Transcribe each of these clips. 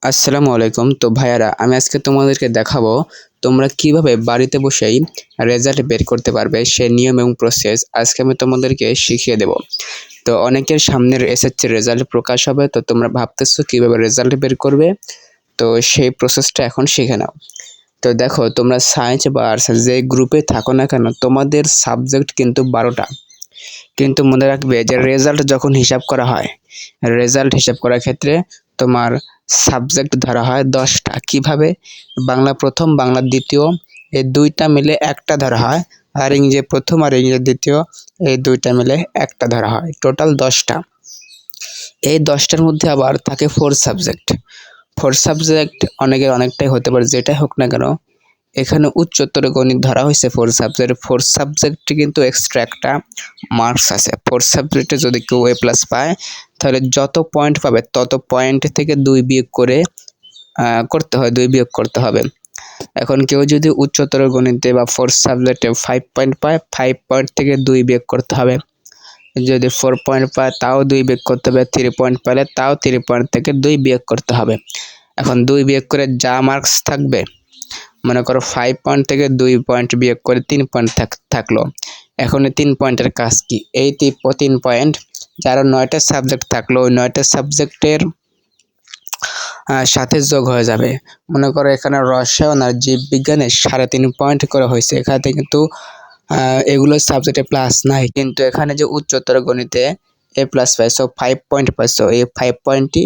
আসসালামু আলাইকুম। তো ভাইয়ারা, আমি আজকে তোমাদেরকে দেখাবো তোমরা কিভাবে বাড়িতে বসেই রেজাল্ট বের করতে পারবে, সে নিয়ম এবং প্রসেস আজকে আমি তোমাদেরকে শিখিয়ে দেব। তো অনেকের সামনের এসএসসি রেজাল্ট প্রকাশ হবে, তো তোমরা ভাবতেছো কিভাবে রেজাল্ট বের করবে, তো সেই প্রসেসটা এখন শিখে নাও। তো দেখো, তোমরা সায়েন্স বা আর্টস যে গ্রুপে থাকো না কেন, তোমাদের সাবজেক্ট কিন্তু 12টা। কিন্তু মনে রাখবে যে রেজাল্ট যখন হিসাব করা হয়, রেজাল্ট হিসাব করার ক্ষেত্রে তোমার সাবজেক্ট ধরা হয় 10টা। কিভাবে? বাংলা প্রথম, বাংলা দ্বিতীয়, এই দুইটা মিলে একটা ধরা হয়, আর ইংরেজি প্রথম আর ইংরেজি দ্বিতীয় এই দুইটা মিলে একটা ধরা হয়, টোটাল 10টা। এই 10টার মধ্যে আবার থাকে 4 সাবজেক্ট। 4 সাবজেক্ট অনেকের অনেকটাই হতে পারে, যেটাই হোক না কেন, এখানে উচ্চতর গণিত ধরা হয়েছে 4 সাবজেক্ট। 4 সাবজেক্টে কিন্তু এক্সট্রা একটা মার্কস আছে। 4 সাবজেক্টে যদি কেউ এ প্লাস পায়, তাহলে যত পয়েন্ট পাবে তত পয়েন্ট থেকে 2 বিয়োগ করে করতে হয়, 2 বিয়োগ করতে হবে। এখন কেউ যদি উচ্চতর গণিতে বা 4 সাবজেক্টে 5 পয়েন্ট পায়, 5 পয়েন্ট থেকে 2 বিয়োগ করতে হবে। যদি 4 পয়েন্ট পায় তাও 2 বিয়োগ করতে হবে, 3 পয়েন্ট পেলে তাও 3 পয়েন্ট থেকে 2 বিয়োগ করতে হবে। এখন 2 বিয়োগ করে যা মার্কস থাকবে, মনে করো 5 পয়েন্ট থেকে 2 পয়েন্ট বিয়োগ করে 3 পয়েন্ট থাকলো। এখন এই 3 পয়েন্টের কাজ কি? এই 3 পয়েন্ট যারা 9টা সাবজেক্ট থাকলো, ওই 9টা সাবজেক্টের সাথে যোগ হয়ে যাবে। মনে করো এখানে রসায়ন আর জীববিজ্ঞানে 3.5 পয়েন্ট করে হয়েছে, এখানে কিন্তু এগুলো সাবজেক্টে প্লাস নাই, কিন্তু এখানে যে উচ্চতর গণিতে এ প্লাস পাইছো, 5 পয়েন্ট পাইছো, এই 5 পয়েন্টই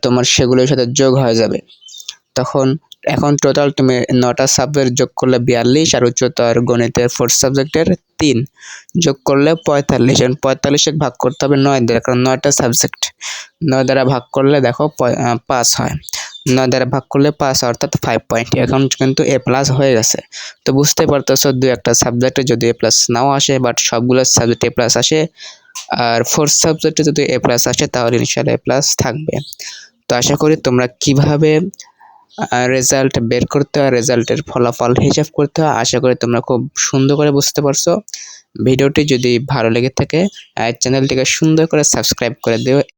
তোমার সেগুলোর সাথে যোগ হয়ে যাবে। তখন এখন টোটাল তুমি 9টা সাবজেক্ট যোগ করলে 42, আর উচ্চতর গণিতের 4 সাবজেক্টের 3 যোগ করলে 45। এবং 45 ভাগ করতে হবে 9 দ্বারা, কারণ 9টা সাবজেক্ট 9 দ্বারা ভাগ করলে দেখো 5 হয়। 9 দ্বারা ভাগ করলে 5, অর্থাৎ 5 পয়েন্ট। এখন কিন্তু এ প্লাস হয়ে গেছে। তো বুঝতে পারতেছো, 2-1টা সাবজেক্টে যদি এ প্লাস নাও আসে, বাট সবগুলো সাবজেক্টে এ প্লাস আসে, আর 4 সাবজেক্টে যদি এ প্লাস আসে তাহলে ইনশাআল্লাহ এ প্লাস থাকবে। তো আশা করি তোমরা কিভাবে রেজাল্ট বের করতে হয়, রেজাল্টের ফলাফল হিসাব করতে হয়, আশা করি তোমরা খুব সুন্দর করে বুঝতে পারছো। ভিডিওটি যদি ভালো লেগে থাকে চ্যানেলটিকে সুন্দর করে সাবস্ক্রাইব করে দিও।